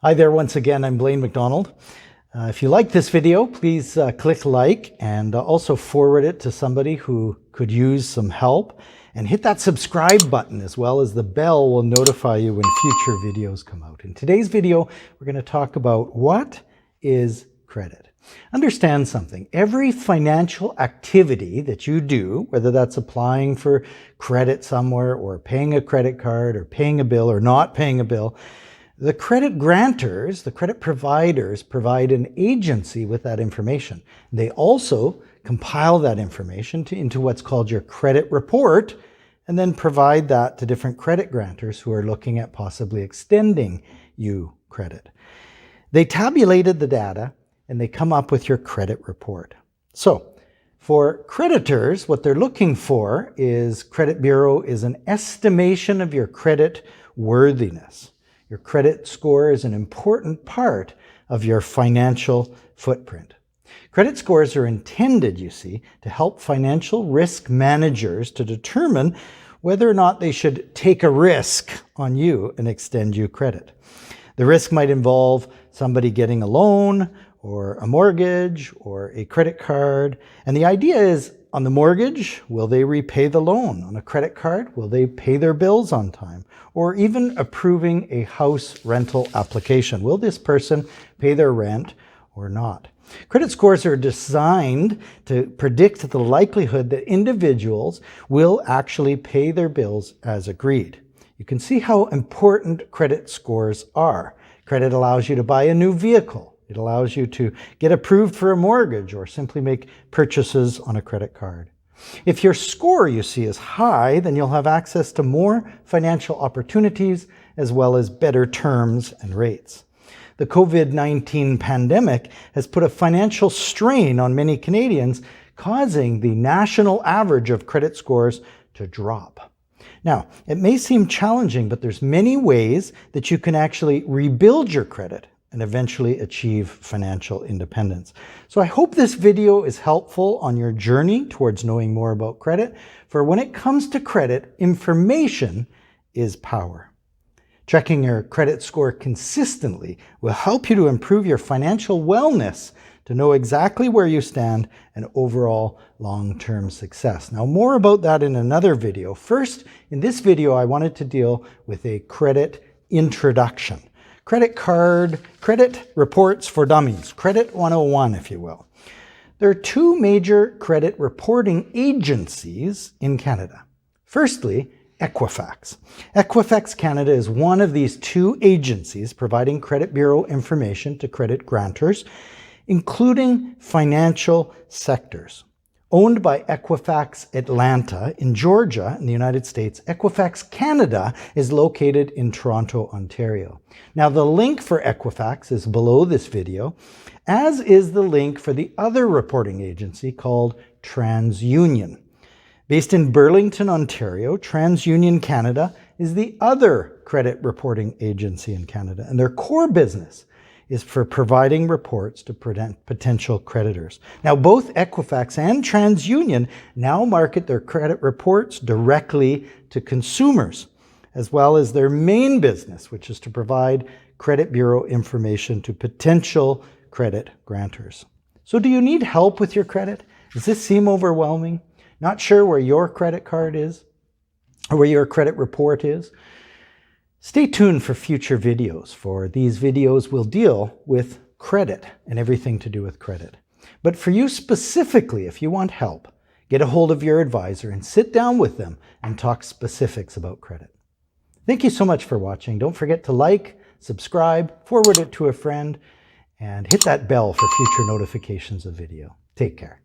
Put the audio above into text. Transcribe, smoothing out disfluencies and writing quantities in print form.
Hi there once again, I'm Blaine McDonald. If you like this video, please click like and also forward it to somebody who could use some help. And hit that subscribe button as well as the bell will notify you when future videos come out. In today's video, we're going to talk about what is credit. Understand something. Every financial activity that you do, whether that's applying for credit somewhere or paying a credit card or paying a bill or not paying a bill, the credit grantors, the credit providers, provide an agency with that information. They also compile that information into what's called your credit report and then provide that to different credit grantors who are looking at possibly extending you credit. They tabulated the data and they come up with your credit report. So for creditors, what they're looking for is credit bureau is an estimation of your credit worthiness. Your credit score is an important part of your financial footprint. Credit scores are intended, you see, to help financial risk managers to determine whether or not they should take a risk on you and extend you credit. The risk might involve somebody getting a loan or a mortgage or a credit card. And the idea is, on the mortgage, will they repay the loan? On a credit card, will they pay their bills on time? Or even approving a house rental application. Will this person pay their rent or not? Credit scores are designed to predict the likelihood that individuals will actually pay their bills as agreed. You can see how important credit scores are. Credit allows you to buy a new vehicle. It allows you to get approved for a mortgage or simply make purchases on a credit card. If your score, you see, is high, then you'll have access to more financial opportunities as well as better terms and rates. The COVID-19 pandemic has put a financial strain on many Canadians, causing the national average of credit scores to drop. Now, it may seem challenging, but there's many ways that you can actually rebuild your credit and eventually achieve financial independence. So I hope this video is helpful on your journey towards knowing more about credit. For when it comes to credit, information is power. Checking your credit score consistently will help you to improve your financial wellness, to know exactly where you stand and overall long-term success. Now, more about that in another video. First, in this video, I wanted to deal with a credit introduction. Credit reports for dummies, Credit 101, if you will. There are two major credit reporting agencies in Canada. Firstly, Equifax. Equifax Canada is one of these two agencies providing credit bureau information to credit grantors, including financial sectors. Owned by Equifax Atlanta in Georgia in the United States, Equifax Canada is located in Toronto, Ontario. Now, the link for Equifax is below this video, as is the link for the other reporting agency called TransUnion. Based in Burlington, Ontario, TransUnion Canada is the other credit reporting agency in Canada, and their core business is for providing reports to potential creditors. Now, both Equifax and TransUnion now market their credit reports directly to consumers, as well as their main business, which is to provide credit bureau information to potential credit grantors. So do you need help with your credit? Does this seem overwhelming? Not sure where your credit card is or where your credit report is? Stay tuned for future videos, for these videos will deal with credit and everything to do with credit. But for you specifically, if you want help, get a hold of your advisor and sit down with them and talk specifics about credit. Thank you so much for watching. Don't forget to like, subscribe, forward it to a friend, and hit that bell for future notifications of video. Take care.